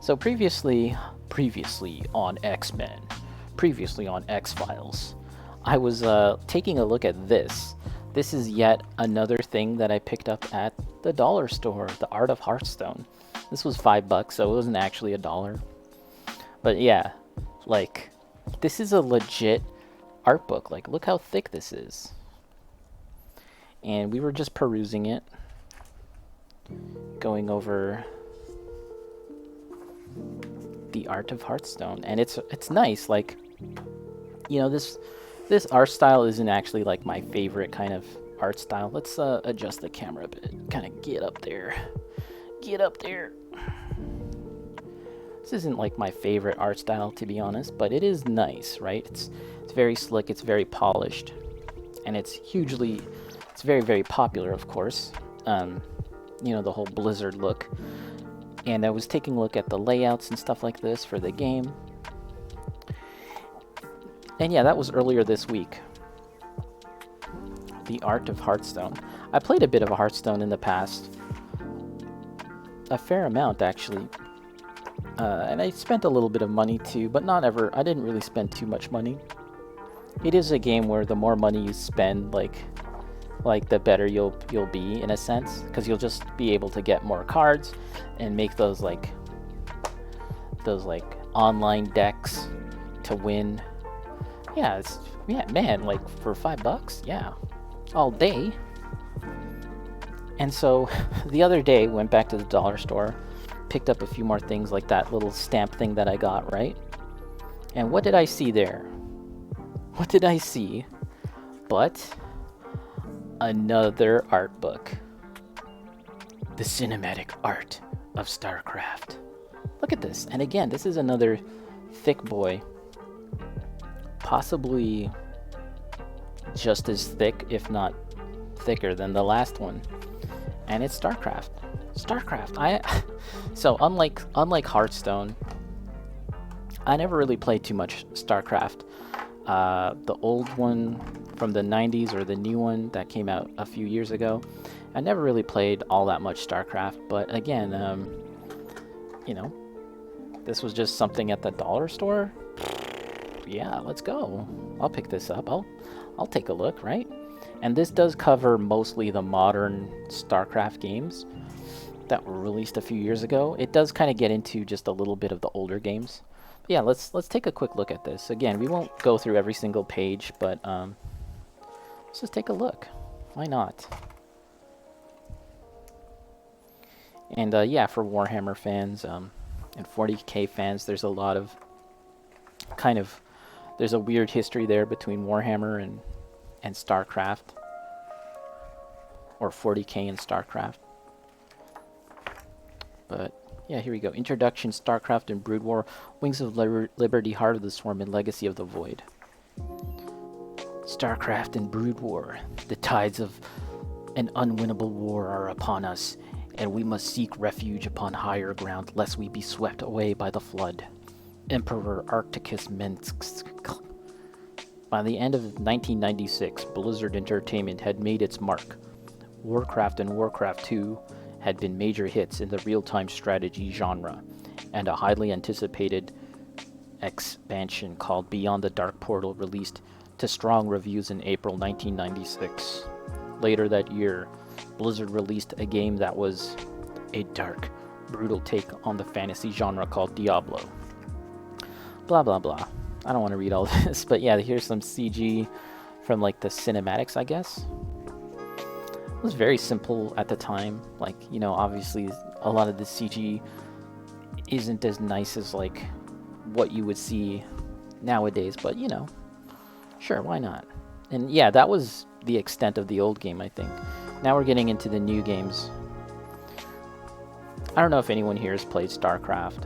So previously on X-Men, previously on X-Files, I was taking a look at this. This is yet another thing that I picked up at the dollar store, the Art of Hearthstone. This was $5, so it wasn't actually a dollar. But yeah, like, this is a legit art book. Like, look how thick this is. And we were just perusing it, going over the Art of Hearthstone, and it's nice. Like, you know, this art style isn't actually like my favorite kind of art style. Let's adjust the camera a bit. Kind of get up there. Get up there. This isn't like my favorite art style, to be honest, but it is nice, right? It's very slick, it's very polished, and it's very, very popular, of course. You know, the whole Blizzard look. And I was taking a look at the layouts and stuff like this for the game. And yeah, that was earlier this week. The Art of Hearthstone. I played a bit of a Hearthstone in the past. A fair amount, actually. And I spent a little bit of money too, but I didn't really spend too much money. It is a game where the more money you spend, like the better you'll be, in a sense, because you'll just be able to get more cards and make those online decks to win. Yeah, man, like for $5, yeah, all day. And so the other day went back to the dollar store, picked up a few more things, like that little stamp thing that I got, right? And what did I see there? What did I see but another art book? The cinematic art of Starcraft. Look at this. And again, this is another thick boy. Possibly just as thick, if not thicker than the last one. And it's Starcraft. So unlike Hearthstone, I never really played too much Starcraft. The old one from the 90s or the new one that came out a few years ago, I never really played all that much Starcraft. But again, you know, this was just something at the dollar store. Yeah, let's go. I'll pick this up. I'll take a look, right? And this does cover mostly the modern Starcraft games that were released a few years ago. It does kind of get into just a little bit of the older games. But yeah, let's take a quick look at this. Again, we won't go through every single page, but let's just take a look. Why not? And yeah, for Warhammer fans and 40K fans, there's a lot of there's a weird history there between Warhammer and StarCraft, or 40K and StarCraft. But yeah, here we go. Introduction: StarCraft and Brood War, Wings of Liberty, Heart of the Swarm, and Legacy of the Void. StarCraft and Brood War. The tides of an unwinnable war are upon us, and we must seek refuge upon higher ground lest we be swept away by the flood. Emperor Arcticus Mensk. By the end of 1996, Blizzard Entertainment had made its mark. Warcraft and Warcraft 2 had been major hits in the real-time strategy genre, and a highly anticipated expansion called Beyond the Dark Portal released to strong reviews in April 1996. Later that year, Blizzard released a game that was a dark, brutal take on the fantasy genre called Diablo. Blah blah blah. I don't want to read all this, but yeah, here's some CG from like the cinematics, I guess. It was very simple at the time. Like, you know, obviously a lot of the CG isn't as nice as like what you would see nowadays, but you know, sure, why not? And yeah, that was the extent of the old game, I think. Now we're getting into the new games. I don't know if anyone here has played StarCraft.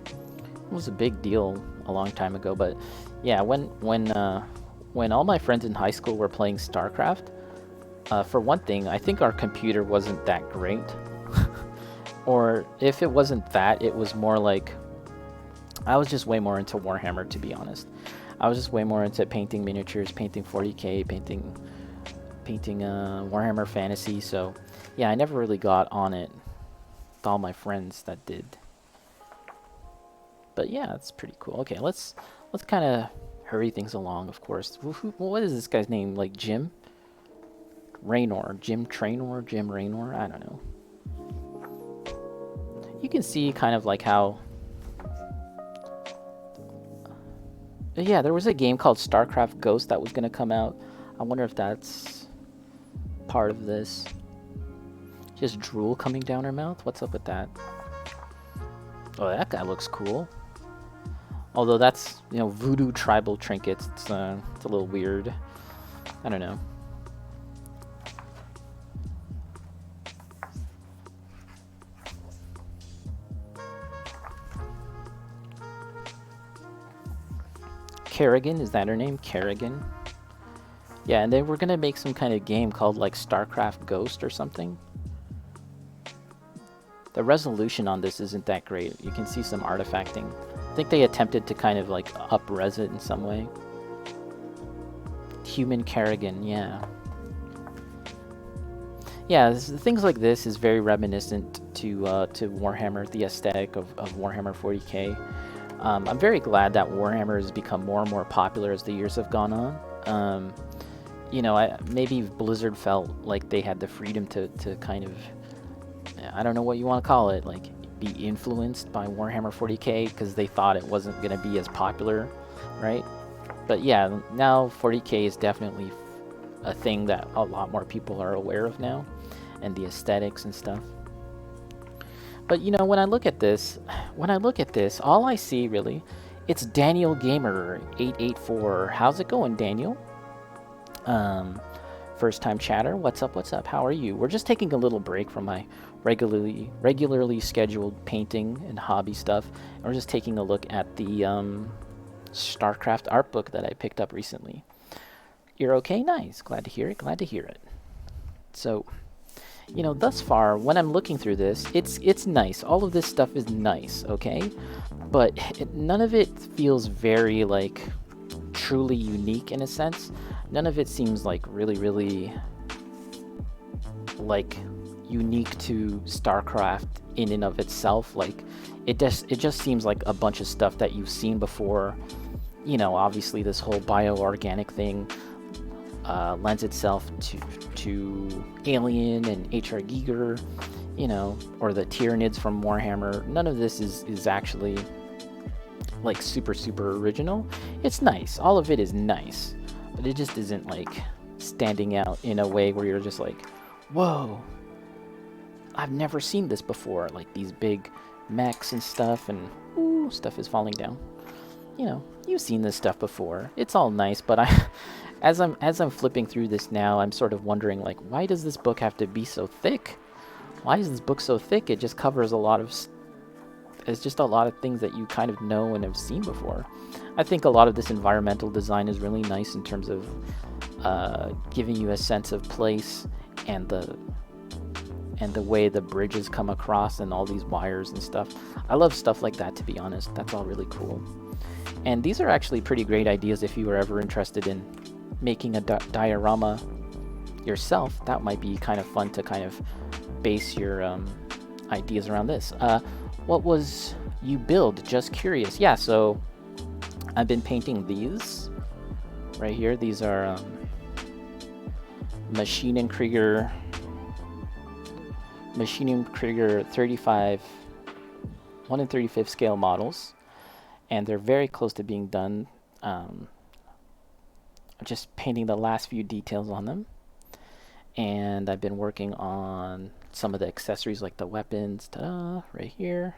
It was a big deal a long time ago, but yeah, when all my friends in high school were playing StarCraft, for one thing, I think our computer wasn't that great. Or if it wasn't that, it was more like, I was just way more into Warhammer, to be honest. I was just way more into painting miniatures, painting 40K, painting Warhammer Fantasy. So yeah, I never really got on it with all my friends that did. But yeah, it's pretty cool. Okay, let's kind of hurry things along. Of course, what is this guy's name? Like Jim Raynor, Jim Trainor, Jim Raynor. I don't know. You can see kind of like how. Yeah, there was a game called Starcraft Ghost that was gonna come out. I wonder if that's part of this. Just drool coming down her mouth? What's up with that? Oh, that guy looks cool. Although that's, you know, voodoo tribal trinkets. It's a little weird. I don't know. Kerrigan, is that her name? Kerrigan? Yeah, and they were gonna make some kind of game called like Starcraft Ghost or something. The resolution on this isn't that great. You can see some artifacting. I think they attempted to kind of like up-res it in some way. Human Kerrigan, yeah. Yeah, things like this is very reminiscent to Warhammer, the aesthetic of Warhammer 40k. I'm very glad that Warhammer has become more and more popular as the years have gone on. You know, maybe Blizzard felt like they had the freedom to kind of, I don't know what you want to call it, like be influenced by Warhammer 40k because they thought it wasn't going to be as popular, right? But yeah, now 40k is definitely a thing that a lot more people are aware of now, and the aesthetics and stuff. But you know, when I look at this, all I see really, it's Daniel Gamer 884. How's it going, Daniel? First time chatter. What's up? What's up? How are you? We're just taking a little break from my regularly scheduled painting and hobby stuff. And we're just taking a look at the Starcraft art book that I picked up recently. You're okay? Nice. Glad to hear it. Glad to hear it. So, you know, thus far, when I'm looking through this, it's nice. All of this stuff is nice, okay? But none of it feels very, like, truly unique in a sense. None of it seems like really, like, unique to StarCraft in and of itself. Like, it just seems like a bunch of stuff that you've seen before. You know, obviously this whole bioorganic thing lends itself to Alien and H.R. Giger, you know, or the Tyranids from Warhammer. None of this is actually like super original. It's nice. All of it is nice, but it just isn't like standing out in a way where you're just like, whoa, I've never seen this before. Like these big mechs and stuff, and ooh, stuff is falling down. You know, you've seen this stuff before. It's all nice, but as I'm flipping through this now, I'm sort of wondering, like, why does this book have to be so thick? Why is this book so thick? It just covers a lot of it's just a lot of things that you kind of know and have seen before. I think a lot of this environmental design is really nice in terms of giving you a sense of place and the way the bridges come across and all these wires and stuff. I love stuff like that, to be honest. That's all really cool. And these are actually pretty great ideas if you were ever interested in making a diorama yourself. That might be kind of fun to kind of base your ideas around this. What was you build? Just curious. Yeah, so I've been painting these right here. These are Maschinenkrieger 35 1 in 35th scale models, and they're very close to being done. I'm just painting the last few details on them, and I've been working on some of the accessories like the weapons, ta-da, right here.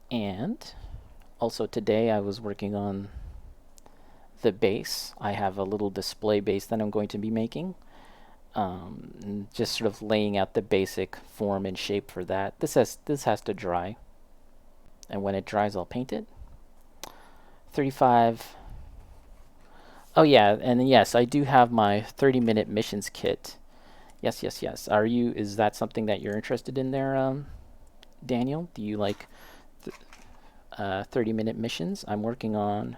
And also today I was working on the base. I have a little display base that I'm going to be making, just sort of laying out the basic form and shape for that. This has to dry, and when it dries I'll paint it. 35. Oh yeah, and yes, I do have my 30-minute missions kit. Yes. Is that something that you're interested in there, Daniel? Do you like 30-minute missions? I'm working on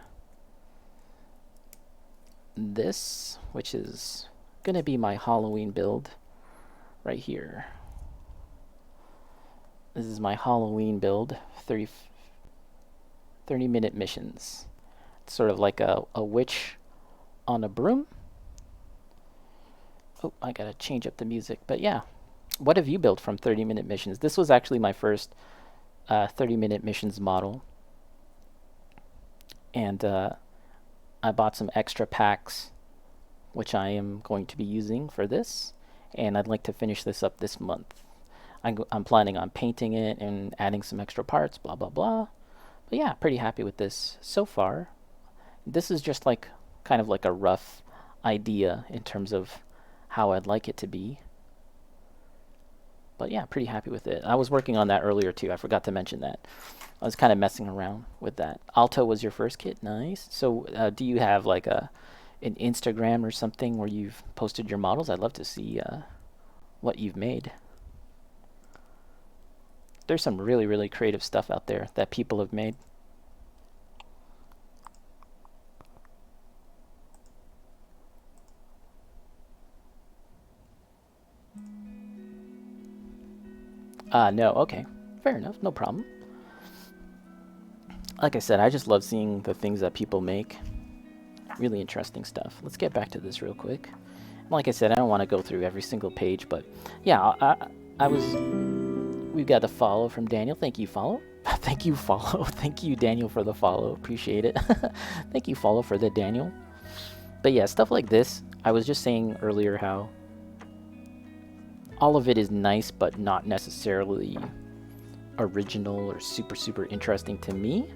this, which is going to be my Halloween build right here. This is my Halloween build, 30-minute missions. It's sort of like a witch on a broom. Oh, I gotta change up the music. But yeah, what have you built from 30-minute missions? This was actually my first 30-minute missions model. And I bought some extra packs, which I am going to be using for this. And I'd like to finish this up this month. I'm planning on painting it and adding some extra parts, blah, blah, blah. But yeah, pretty happy with this so far. This is just like kind of like a rough idea in terms of how I'd like it to be. But yeah, pretty happy with it. I was working on that earlier too. I forgot to mention that. I was kind of messing around with that. Alto was your first kit? Nice. So do you have like an Instagram or something where you've posted your models? I'd love to see what you've made. There's some really, really creative stuff out there that people have made. No, okay. Fair enough, no problem. Like I said, I just love seeing the things that people make. Really interesting stuff. Let's get back to this real quick. Like I said, I don't want to go through every single page, but yeah, we've got a follow from Daniel. Thank you, follow. Thank you, follow. Thank you, Daniel, for the follow. Appreciate it. Thank you, follow, for the Daniel. But yeah, stuff like this. I was just saying earlier how all of it is nice, but not necessarily original or super, super interesting to me.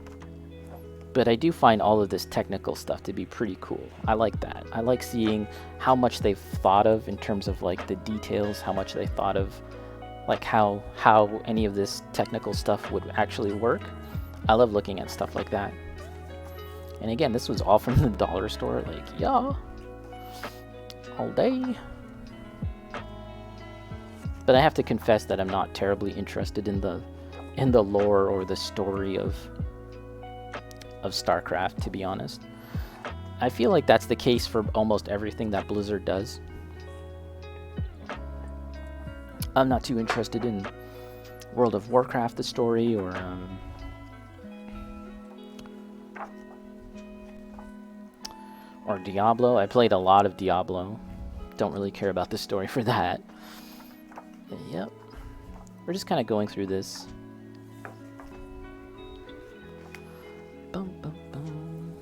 But I do find all of this technical stuff to be pretty cool. I like that. I like seeing how much they've thought of in terms of like the details, how much they thought of like how any of this technical stuff would actually work. I love looking at stuff like that. And again, this was all from the dollar store. Like, yeah, all day. But I have to confess that I'm not terribly interested in the lore or the story of Starcraft, to be honest. I feel like that's the case for almost everything that Blizzard does. I'm not too interested in World of Warcraft, the story, or Diablo. I played a lot of Diablo. Don't really care about the story for that. Yep. We're just kind of going through this. Bum, bum, bum.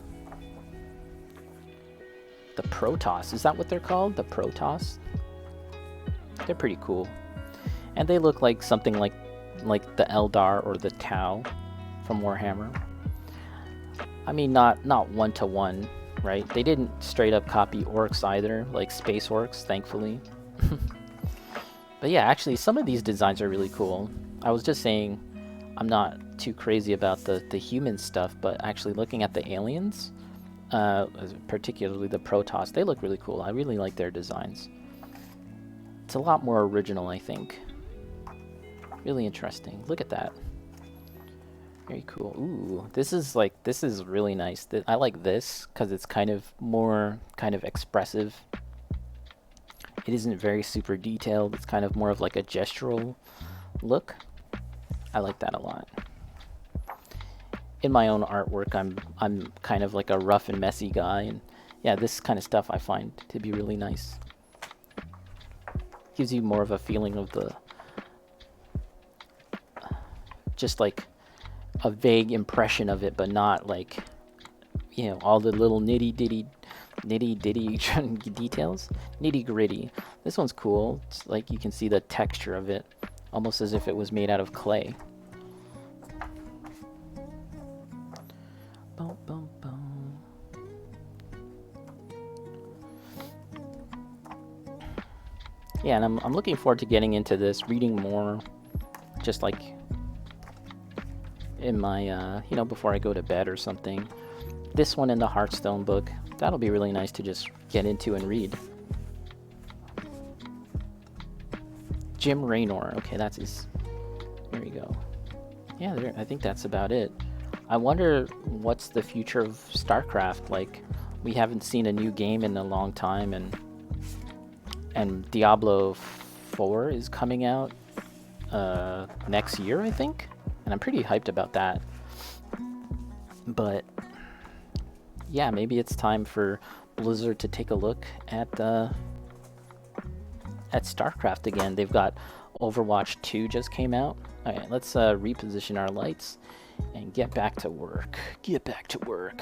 The Protoss, is that what they're called? The Protoss? They're pretty cool. And they look like something like the Eldar or the Tau from Warhammer. I mean, not one-to-one, right? They didn't straight up copy orcs either, like space orcs, thankfully. But yeah, actually, some of these designs are really cool. I was just saying I'm not too crazy about the human stuff, but actually looking at the aliens, particularly the Protoss, they look really cool. I really like their designs. It's a lot more original, I think. Really interesting. Look at that. Very cool. Ooh, this is really nice. I like this because it's kind of more expressive. It isn't very super detailed. It's kind of more of like a gestural look. I like that a lot. In my own artwork, I'm kind of like a rough and messy guy, and yeah, this kind of stuff I find to be really nice. Gives you more of a feeling of the just like a vague impression of it, but not like, you know, all the little nitty ditty details. Nitty gritty. This one's cool. It's like you can see the texture of it, almost as if it was made out of clay. Boom, boom, boom. Yeah, and I'm looking forward to getting into this, reading more, just like in my, you know, before I go to bed or something. This one in the Hearthstone book, that'll be really nice to just get into and read. Jim Raynor, okay, that's his, there you go. Yeah, I think that's about it. I wonder what's the future of Starcraft. Like, we haven't seen a new game in a long time, and Diablo 4 is coming out next year, I think, and I'm pretty hyped about that. But yeah, maybe it's time for Blizzard to take a look at StarCraft again. They've got Overwatch 2 just came out. All right, let's reposition our lights and get back to work. Get back to work.